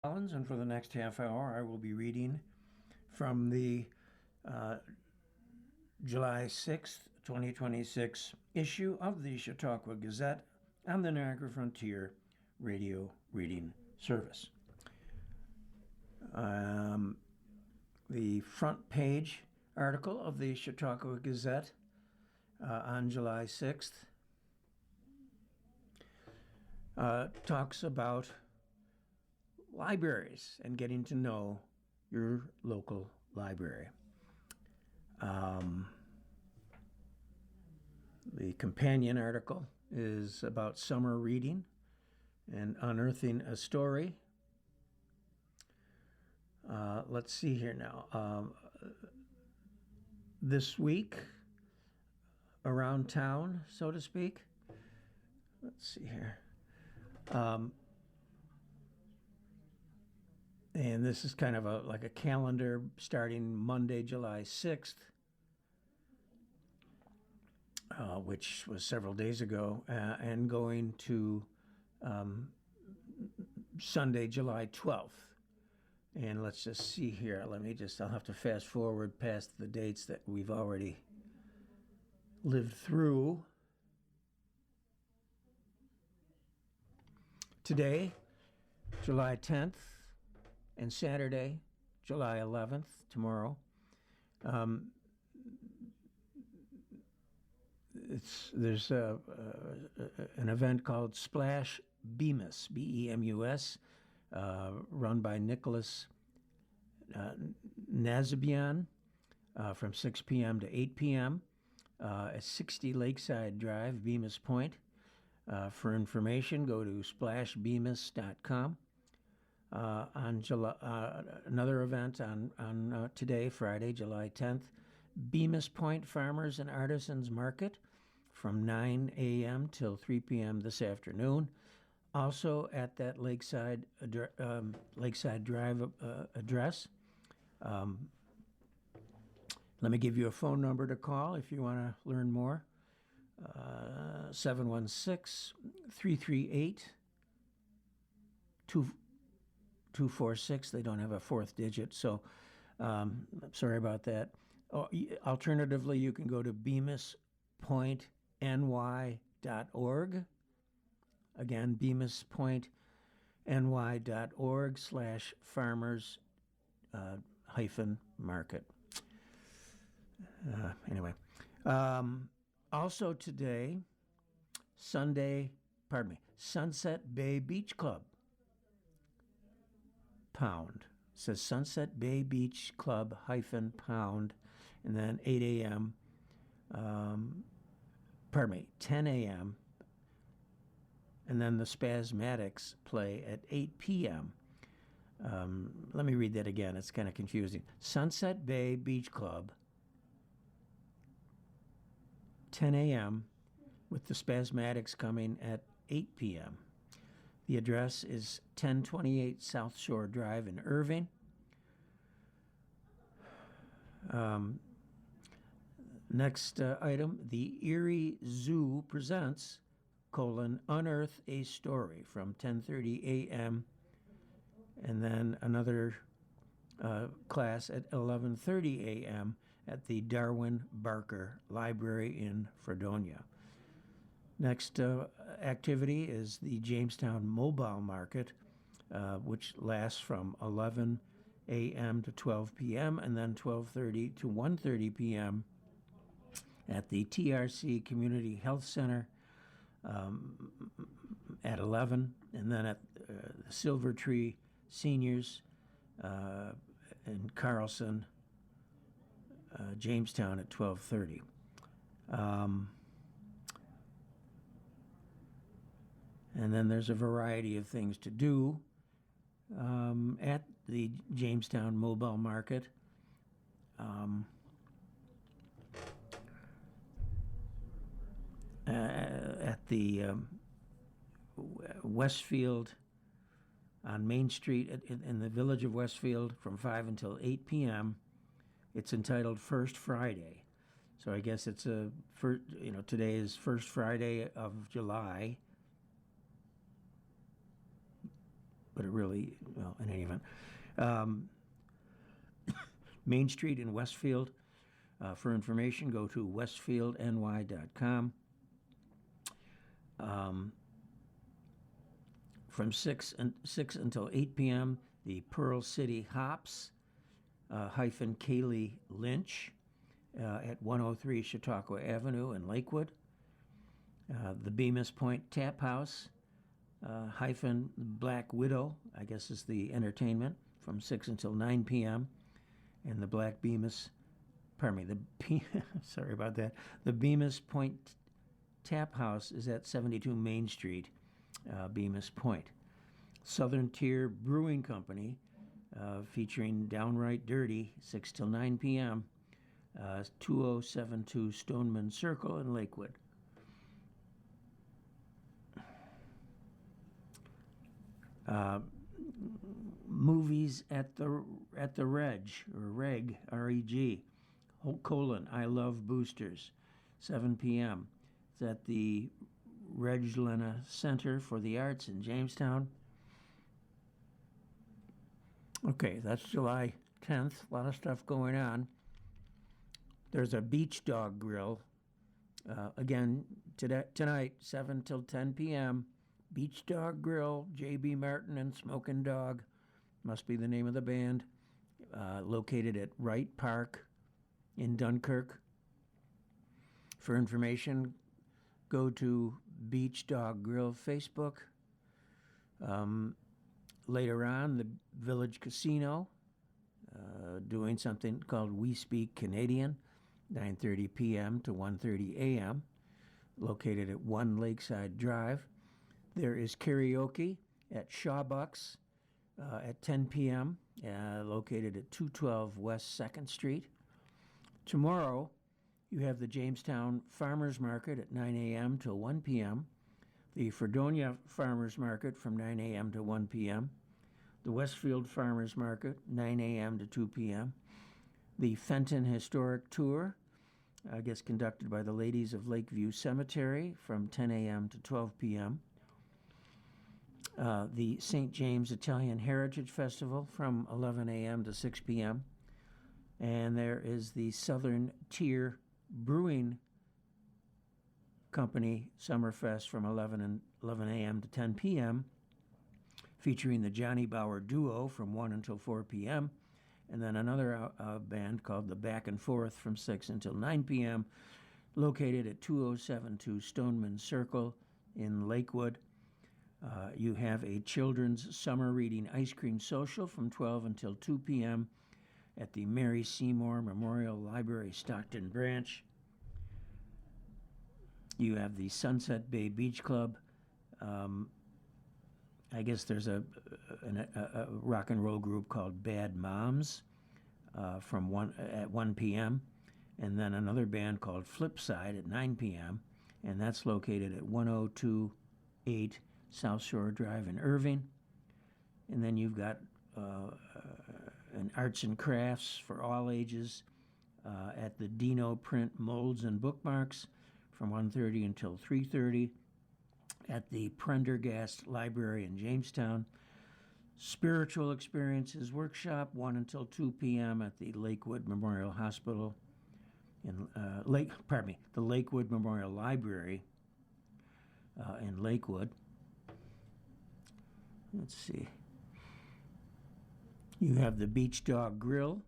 Collins, and for the next half hour, I will be reading from the July 6th, 2026 issue of the Chautauqua Gazette on the Niagara Frontier Radio Reading Service. The front page article of the Chautauqua Gazette on July 6th talks about libraries and getting to know your local library. The companion article is about summer reading and unearthing a story. Let's see here now. This week, around town, so to speak. Let's see here. And this is kind of like a calendar starting Monday, July 6th, which was several days ago, and going to Sunday, July 12th. And let's just see here. I'll have to fast forward past the dates that we've already lived through. Today, July 10th, and Saturday, July 11th, tomorrow. There's an event called Splash Bemis, B-E-M-U-S, run by Nicholas Nazabian from 6 p.m. to 8 p.m. At 60 Lakeside Drive, Bemis Point. For information, go to splashbemis.com. On July, another event on today, Friday, July 10th, Bemis Point Farmers and Artisans Market from 9 a.m. till 3 p.m. this afternoon. Also at that Lakeside Drive address. Let me give you a phone number to call if you want to learn more. 716-338-246. They don't have a fourth digit, so I'm sorry about that. Alternatively, you can go to bemispointny.org. Again, bemispointny.org/farmers-market. Anyway. Also today, Sunset Bay Beach Club. Pound. It says Sunset Bay Beach Club -pound, and then 8 a.m. 10 a.m. And then the Spasmatics play at 8 p.m. Let me read that again. It's kind of confusing. Sunset Bay Beach Club, 10 a.m., with the Spasmatics coming at 8 p.m. The address is 1028 South Shore Drive in Irving. Next item, the Erie Zoo presents, Unearth a Story from 10:30 a.m. And then another class at 11:30 a.m. at the Darwin Barker Library in Fredonia. Next activity is the Jamestown Mobile Market, which lasts from 11 a.m. to 12 p.m. and then 12:30 to 1:30 p.m. at the TRC Community Health Center at 11, and then at the Silver Tree Seniors in Carlson, Jamestown at 12:30. And then there's a variety of things to do at the Jamestown Mobile Market. At the Westfield on Main Street in the village of Westfield from 5 until 8 p.m. It's entitled First Friday. So I guess it's today is First Friday of July. but it really, well, in any event. Main Street in Westfield. For information, go to westfieldny.com. From 6 until 8 p.m., the Pearl City Hops hyphen Kaylee Lynch at 103 Chautauqua Avenue in Lakewood. The Bemis Point Tap House hyphen Black Widow, I guess is the entertainment, from 6 until 9 p.m. And the Black Bemis, sorry about that. The Bemis Point Tap House is at 72 Main Street, Bemis Point. Southern Tier Brewing Company, featuring Downright Dirty, 6 till 9 p.m., 2072 Stoneman Circle in Lakewood. Movies at the Reg, or Reg, R-E-G, I Love Boosters, 7 p.m. It's at the Reglena Center for the Arts in Jamestown. Okay, that's July 10th. A lot of stuff going on. There's a Beach Dog Grill. Again, tonight, 7 till 10 p.m. Beach Dog Grill, J.B. Martin and Smokin' Dog, must be the name of the band, located at Wright Park in Dunkirk. For information, go to Beach Dog Grill Facebook. Later on, the Village Casino, doing something called We Speak Canadian, 9:30 p.m. to 1:30 a.m., located at 1 Lakeside Drive. There is karaoke at Shawbucks at 10 p.m., located at 212 West 2nd Street. Tomorrow, you have the Jamestown Farmers Market at 9 a.m. till 1 p.m., the Fredonia Farmers Market from 9 a.m. to 1 p.m., the Westfield Farmers Market, 9 a.m. to 2 p.m., the Fenton Historic Tour, I guess conducted by the Ladies of Lakeview Cemetery, from 10 a.m. to 12 p.m., the St. James Italian Heritage Festival from 11 a.m. to 6 p.m., and there is the Southern Tier Brewing Company Summerfest from 11 a.m. to 10 p.m., featuring the Johnny Bauer Duo from 1 until 4 p.m., and then another band called the Back and Forth from 6 until 9 p.m., located at 2072 Stoneman Circle in Lakewood. You have a children's summer reading ice cream social from 12 until 2 p.m. at the Mary Seymour Memorial Library Stockton branch. You have the Sunset Bay Beach Club. I guess there's a rock and roll group called Bad Moms at 1 p.m. and then another band called Flipside at 9 p.m. and that's located at 1028 South Shore Drive in Irving. And then you've got an arts and crafts for all ages at the Dino Print Molds and Bookmarks from 1:30 until 3:30 at the Prendergast Library in Jamestown. Spiritual Experiences Workshop, 1 until 2 p.m. at the Lakewood Memorial Hospital in the Lakewood Memorial Library in Lakewood. Let's see. You have the Beach Dog Grill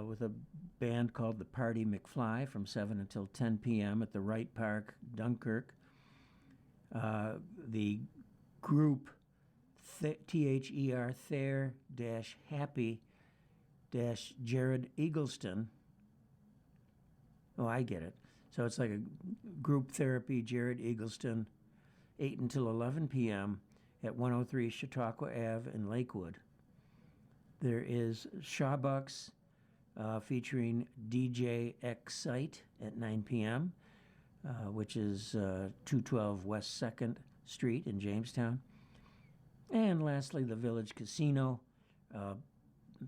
with a band called the Party McFly from 7 until 10 p.m. at the Wright Park, Dunkirk. The group THER Thayer-Happy Jared Eagleston. Oh, I get it. So it's like a group therapy, Jared Eagleston, 8 until 11 p.m. at 103 Chautauqua Ave in Lakewood. There is Shawbucks featuring DJ Excite at 9 p.m., which is 212 West 2nd Street in Jamestown. And lastly, the Village Casino.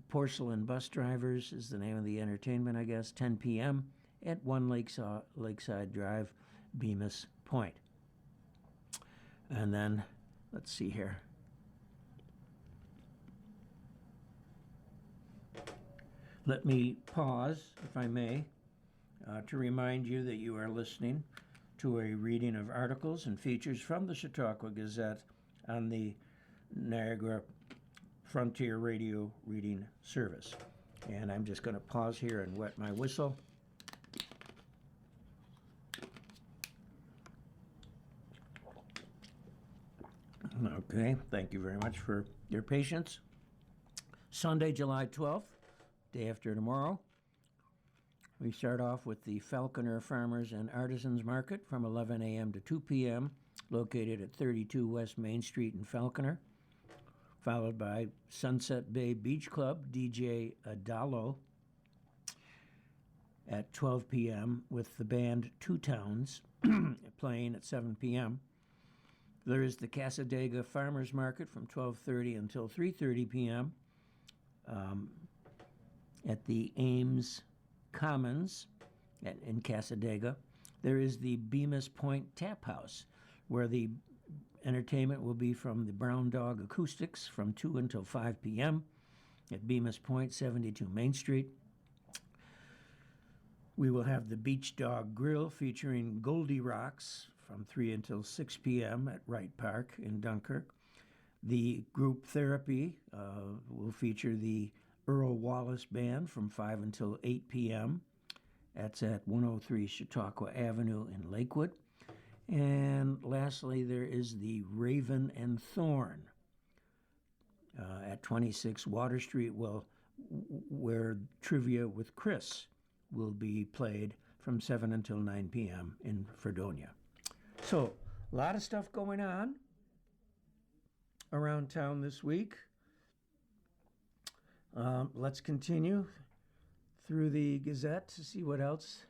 Porcelain Bus Drivers is the name of the entertainment, I guess, 10 p.m. at 1 Lakeside Drive, Bemis Point. And then, let's see here. Let me pause, if I may, to remind you that you are listening to a reading of articles and features from the Chautauqua Gazette on the Niagara Frontier Radio Reading Service. And I'm just going to pause here and wet my whistle. Okay, thank you very much for your patience. Sunday, July 12th, day after tomorrow. We start off with the Falconer Farmers and Artisans Market from 11 a.m. to 2 p.m., located at 32 West Main Street in Falconer, followed by Sunset Bay Beach Club, DJ Adalo, at 12 p.m. with the band Two Towns playing at 7 p.m. There is the Cassadaga Farmers Market from 12:30 until 3:30 p.m. At the Ames Commons in Cassadaga. There is the Bemis Point Tap House, where the entertainment will be from the Brown Dog Acoustics from 2 until 5 p.m. at Bemis Point, 72 Main Street. We will have the Beach Dog Grill featuring Goldie Rocks from 3 until 6 p.m. at Wright Park in Dunkirk. The Group Therapy will feature the Earl Wallace Band from 5 until 8 p.m. That's at 103 Chautauqua Avenue in Lakewood. And lastly, there is the Raven and Thorn at 26 Water Street, where Trivia with Chris will be played from 7 until 9 p.m. in Fredonia. So, a lot of stuff going on around town this week. Let's continue through the Gazette to see what else.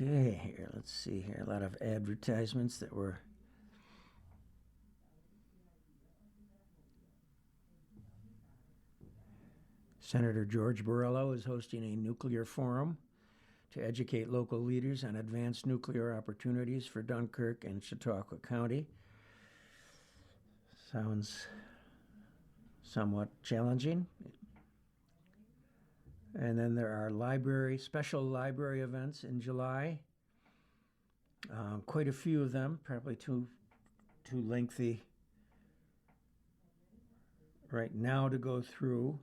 Okay, here, let's see here. A lot of advertisements that were Senator George Borrello is hosting a nuclear forum to educate local leaders on advanced nuclear opportunities for Dunkirk and Chautauqua County. Sounds somewhat challenging. And then there are special library events in July. Quite a few of them, probably too lengthy right now to go through.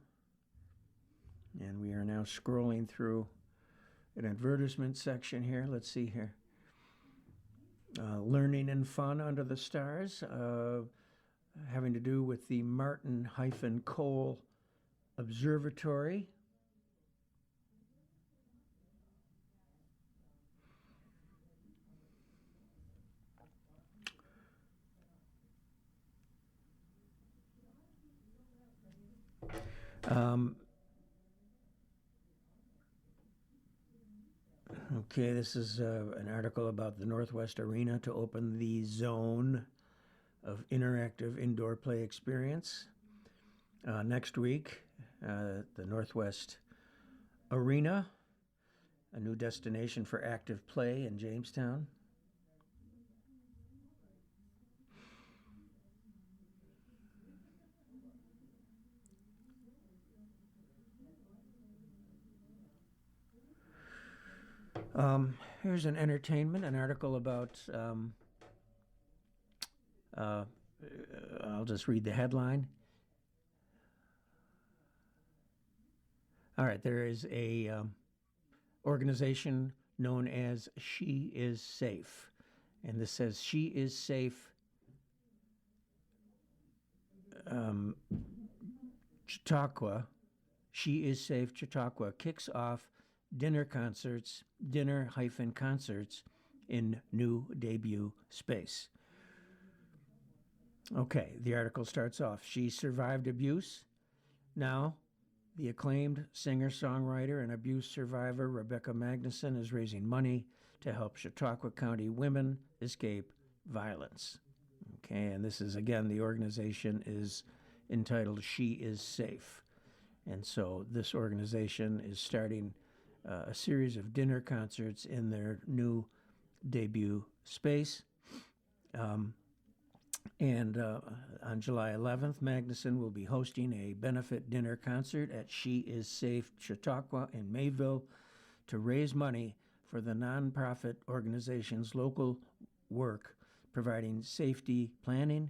And we are now scrolling through an advertisement section here. Let's see here. Learning and Fun Under the Stars, having to do with the Martin-Cole Observatory. Okay, this is an article about the Northwest Arena to open the zone of interactive indoor play experience. Next week, the Northwest Arena, a new destination for active play in Jamestown. Here's an article about, I'll just read the headline. All right, there is a organization known as She Is Safe. And this says, She Is Safe Chautauqua. She Is Safe Chautauqua kicks off dinner-concerts in new debut space. Okay, the article starts off. She survived abuse. Now, the acclaimed singer-songwriter and abuse survivor Rebecca Magnuson is raising money to help Chautauqua County women escape violence. Okay, and this is, again, the organization is entitled She Is Safe. And so this organization is starting a series of dinner concerts in their new debut space. And on July 11th, Magnuson will be hosting a benefit dinner concert at She Is Safe Chautauqua in Mayville to raise money for the nonprofit organization's local work, providing safety planning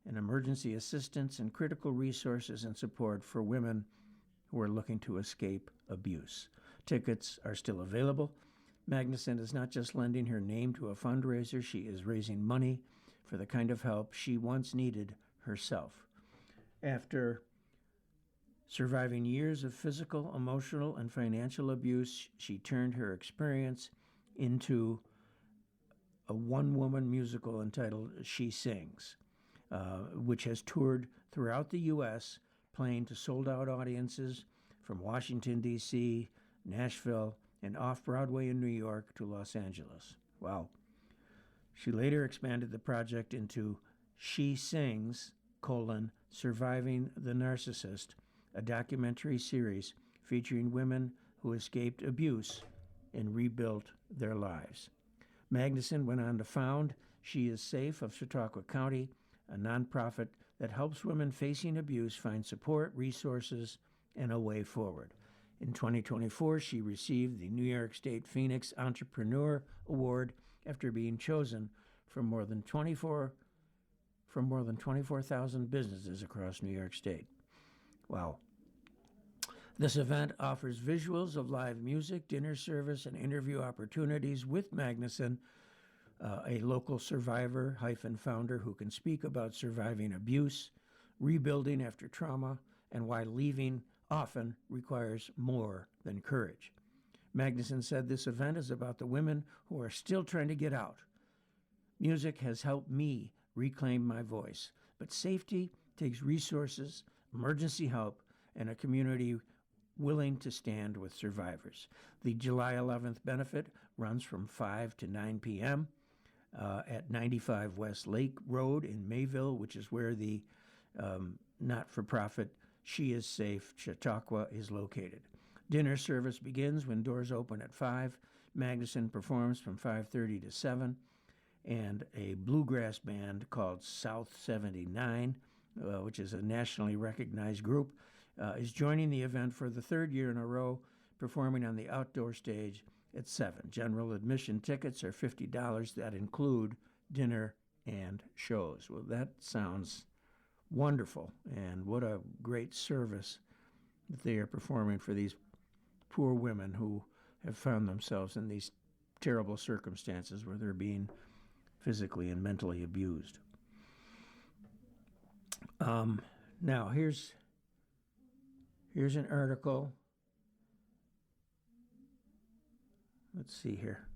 and emergency assistance and critical resources and support for women who are looking to escape abuse. Tickets are still available. Magnuson is not just lending her name to a fundraiser, she is raising money for the kind of help she once needed herself. After surviving years of physical, emotional, and financial abuse, she turned her experience into a one-woman musical entitled She Sings, which has toured throughout the U.S., playing to sold-out audiences from Washington, D.C., Nashville, and off-Broadway in New York to Los Angeles. Wow. She later expanded the project into She Sings, Surviving the Narcissist, a documentary series featuring women who escaped abuse and rebuilt their lives. Magnuson went on to found She Is Safe of Chautauqua County, a nonprofit that helps women facing abuse find support, resources, and a way forward. In 2024, she received the New York State Phoenix Entrepreneur Award after being chosen from more than 24,000 businesses across New York State. Wow. This event offers visuals of live music, dinner service, and interview opportunities with Magnuson, a local survivor-founder who can speak about surviving abuse, rebuilding after trauma, and why leaving often requires more than courage. Magnuson said, "This event is about the women who are still trying to get out. Music has helped me reclaim my voice, but safety takes resources, emergency help, and a community willing to stand with survivors." The July 11th benefit runs from 5 to 9 p.m. At 95 West Lake Road in Mayville, which is where the not-for-profit She Is Safe Chautauqua is located. Dinner service begins when doors open at 5. Magnuson performs from 5:30 to 7, and a bluegrass band called South 79, which is a nationally recognized group, is joining the event for the third year in a row, performing on the outdoor stage at 7. General admission tickets are $50 that include dinner and shows. Well, that sounds wonderful, and what a great service that they are performing for these poor women who have found themselves in these terrible circumstances where they're being physically and mentally abused. Now, here's an article. Let's see here.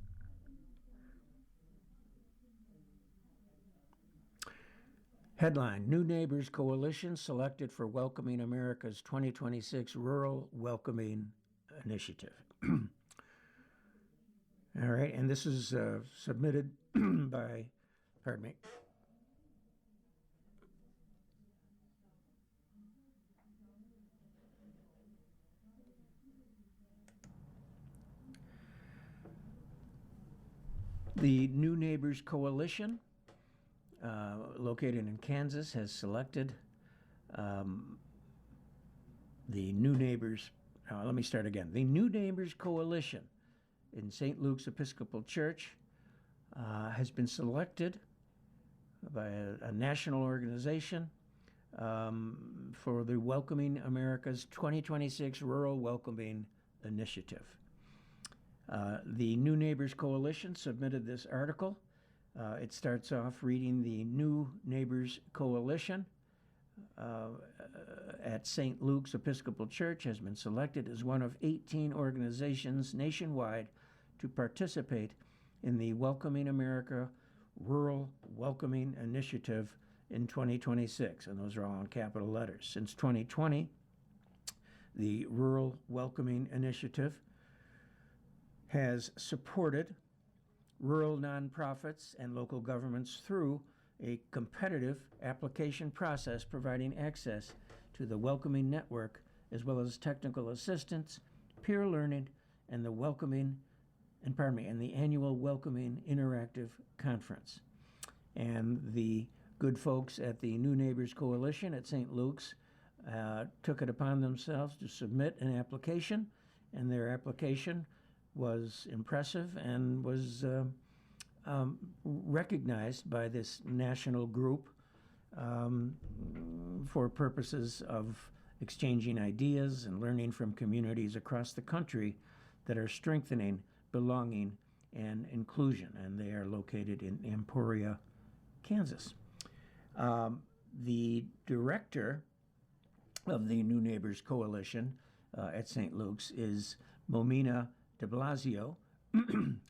Headline: New Neighbors Coalition selected for Welcoming America's 2026 Rural Welcoming Initiative. All right, and this is submitted by, pardon me. The New Neighbors Coalition, located in Kansas, has selected the New Neighbors. Let me start again. The New Neighbors Coalition in St. Luke's Episcopal Church has been selected by a national organization for the Welcoming America's 2026 Rural Welcoming Initiative. The New Neighbors Coalition submitted this article. It starts off reading: the New Neighbors Coalition at St. Luke's Episcopal Church has been selected as one of 18 organizations nationwide to participate in the Welcoming America Rural Welcoming Initiative in 2026, and those are all in capital letters. Since 2020, the Rural Welcoming Initiative has supported rural nonprofits and local governments through a competitive application process, providing access to the Welcoming Network, as well as technical assistance, peer learning, and the annual Welcoming Interactive Conference. And the good folks at the New Neighbors Coalition at St. Luke's took it upon themselves to submit an application, and their application was impressive and was recognized by this national group for purposes of exchanging ideas and learning from communities across the country that are strengthening belonging and inclusion, and they are located in Emporia, Kansas. The director of the New Neighbors Coalition at St. Luke's is Momina de Blasio,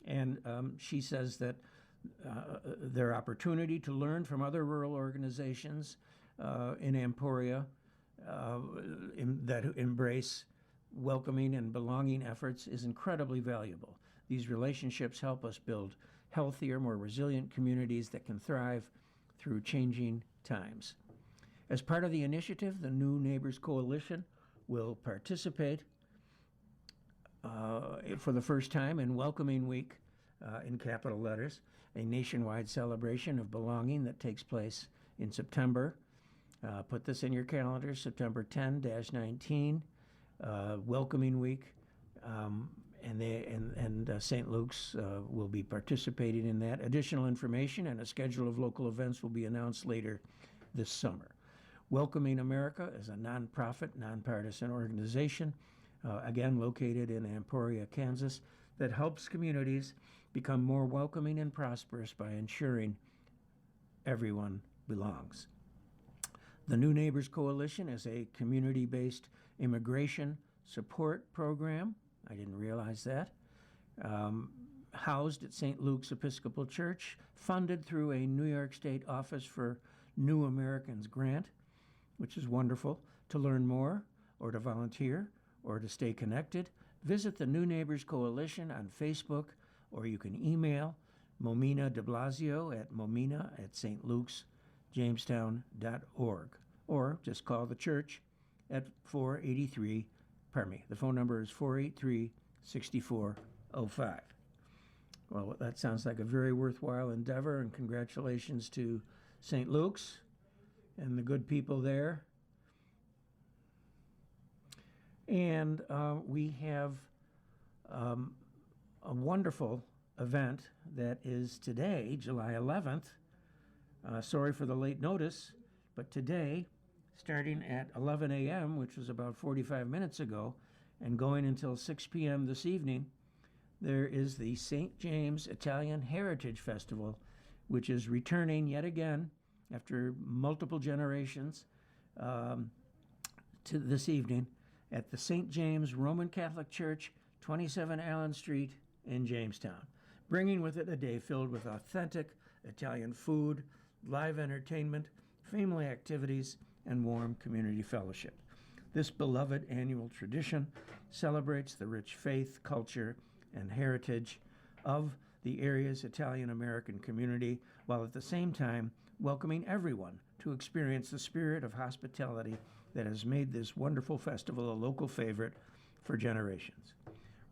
and she says that their opportunity to learn from other rural organizations in Emporia that embrace welcoming and belonging efforts is incredibly valuable. These relationships help us build healthier, more resilient communities that can thrive through changing times. As part of the initiative, the New Neighbors Coalition will participate for the first time in Welcoming Week in capital letters, a nationwide celebration of belonging that takes place in September. Put this in your calendar, September 10-19, Welcoming Week, and St. Luke's will be participating in that. Additional information and a schedule of local events will be announced later this summer. Welcoming America is a nonprofit, nonpartisan organization, again located in Emporia, Kansas, that helps communities become more welcoming and prosperous by ensuring everyone belongs. The New Neighbors Coalition is a community-based immigration support program. I didn't realize that. Housed at St. Luke's Episcopal Church, funded through a New York State Office for New Americans grant, which is wonderful. To learn more, or to volunteer, or to stay connected, visit the New Neighbors Coalition on Facebook, or you can email Momina de Blasio at momina@stlukesjamestown.org, or just call the church at the phone number is 483-6405. Well, that sounds like a very worthwhile endeavor, and congratulations to St. Luke's and the good people there. And we have a wonderful event that is today, July 11th. Sorry for the late notice, but today, starting at 11 a.m., which was about 45 minutes ago, and going until 6 p.m. this evening, there is the St. James Italian Heritage Festival, which is returning yet again after multiple generations to this evening at the St. James Roman Catholic Church, 27 Allen Street in Jamestown, bringing with it a day filled with authentic Italian food, live entertainment, family activities, and warm community fellowship. This beloved annual tradition celebrates the rich faith, culture, and heritage of the area's Italian-American community, while at the same time welcoming everyone to experience the spirit of hospitality that has made this wonderful festival a local favorite for generations.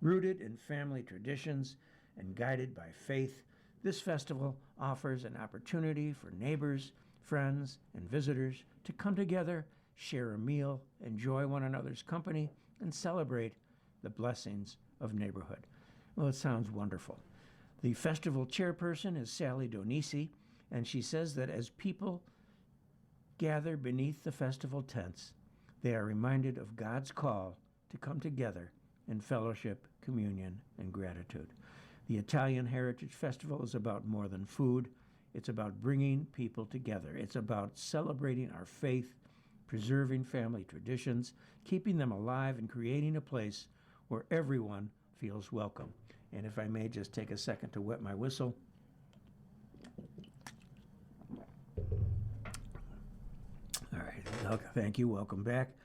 Rooted in family traditions and guided by faith, this festival offers an opportunity for neighbors, friends, and visitors to come together, share a meal, enjoy one another's company, and celebrate the blessings of neighborhood. Well, it sounds wonderful. The festival chairperson is Sally Donisi, and she says that as people gather beneath the festival tents, they are reminded of God's call to come together in fellowship, communion, and gratitude. The Italian Heritage Festival is about more than food. It's about bringing people together. It's about celebrating our faith, preserving family traditions, keeping them alive, and creating a place where everyone feels welcome. And if I may just take a second to wet my whistle. All right, thank you, welcome back.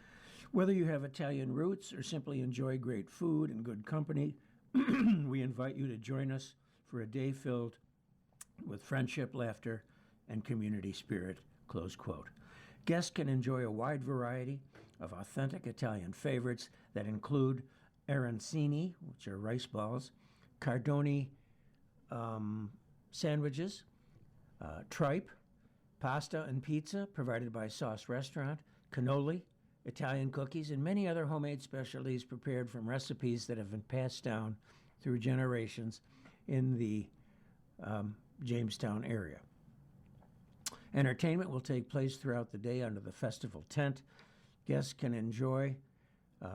Whether you have Italian roots or simply enjoy great food and good company, we invite you to join us for a day filled with friendship, laughter, and community spirit, close quote. Guests can enjoy a wide variety of authentic Italian favorites that include arancini, which are rice balls, cardoni sandwiches, tripe, pasta and pizza provided by Sauce Restaurant, cannoli, Italian cookies, and many other homemade specialties prepared from recipes that have been passed down through generations in the Jamestown area. Entertainment will take place throughout the day under the festival tent. Guests can enjoy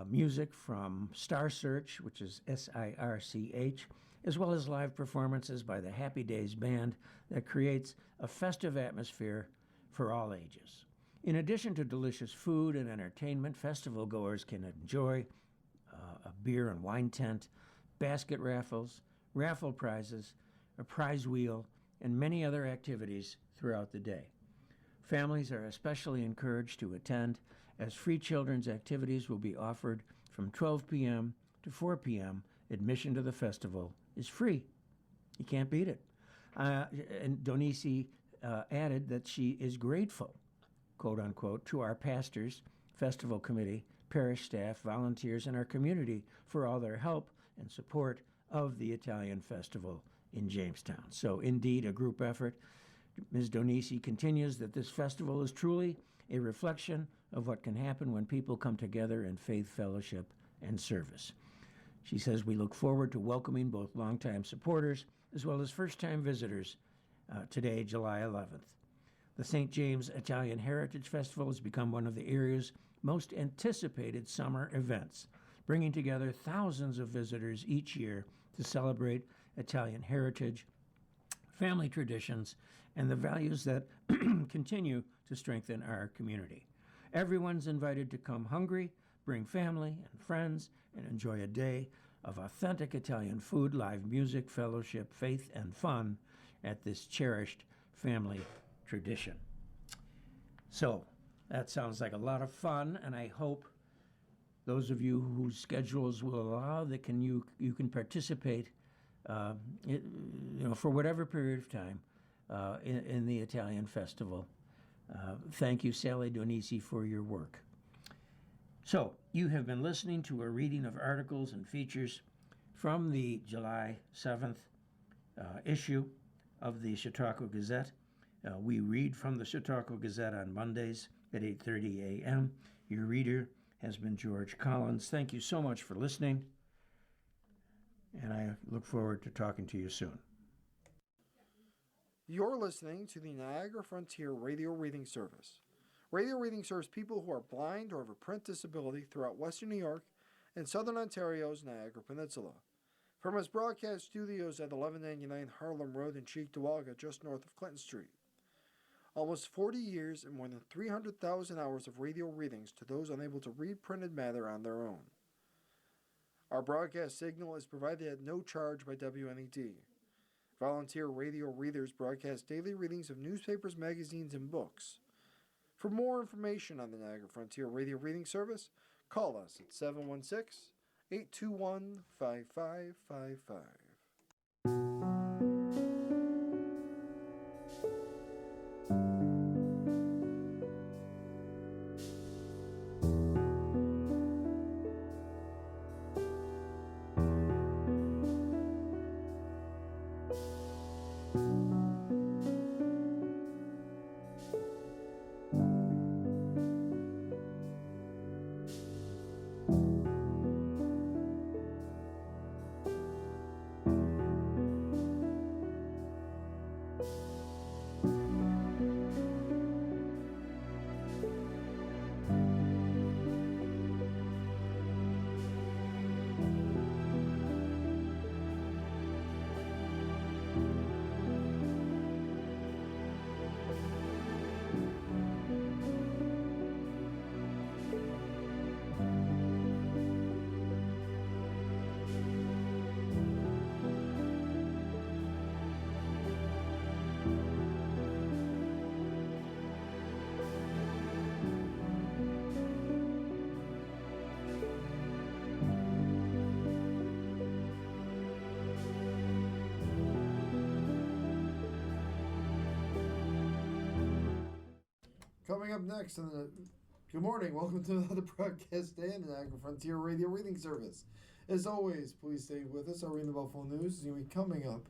music from Star Search, which is SIRCH, as well as live performances by the Happy Days Band that creates a festive atmosphere for all ages. In addition to delicious food and entertainment, festival goers can enjoy a beer and wine tent, basket raffles, raffle prizes, a prize wheel, and many other activities throughout the day. Families are especially encouraged to attend, as free children's activities will be offered from 12 p.m. to 4 p.m. Admission to the festival is free. You can't beat it. And Donisi added that she is grateful, quote unquote, to our pastors, festival committee, parish staff, volunteers, and our community for all their help and support of the Italian festival in Jamestown. So indeed, a group effort. Ms. Donisi continues that this festival is truly a reflection of what can happen when people come together in faith, fellowship, and service. She says, we look forward to welcoming both longtime supporters as well as first-time visitors today, July 11th. The St. James Italian Heritage Festival has become one of the area's most anticipated summer events, bringing together thousands of visitors each year to celebrate Italian heritage, family traditions, and the values that continue to strengthen our community. Everyone's invited to come hungry, bring family and friends, and enjoy a day of authentic Italian food, live music, fellowship, faith, and fun at this cherished family tradition. So that sounds like a lot of fun, and I hope those of you whose schedules will allow that you can participate for whatever period of time in the Italian festival. Thank you, Sally Donisi, for your work. So, you have been listening to a reading of articles and features from the July 7th issue of the Chautauqua Gazette. We read from the Chautauqua Gazette on Mondays at 8:30 a.m. Your reader has been George Collins. Thank you so much for listening, and I look forward to talking to you soon. You're listening to the Niagara Frontier Radio Reading Service. Radio reading serves people who are blind or have a print disability throughout Western New York and Southern Ontario's Niagara Peninsula. From its broadcast studios at 1199 Harlem Road in Cheektowaga, just north of Clinton Street. Almost 40 years and more than 300,000 hours of radio readings to those unable to read printed matter on their own. Our broadcast signal is provided at no charge by WNED. Volunteer radio readers broadcast daily readings of newspapers, magazines, and books. For more information on the Niagara Frontier Radio Reading Service, call us at 716-821-5555. Coming up next, good morning. Welcome to another broadcast day in the Niagara Frontier Radio Reading Service. As always, please stay with us. Our Ring the Buffalo News is going to be coming up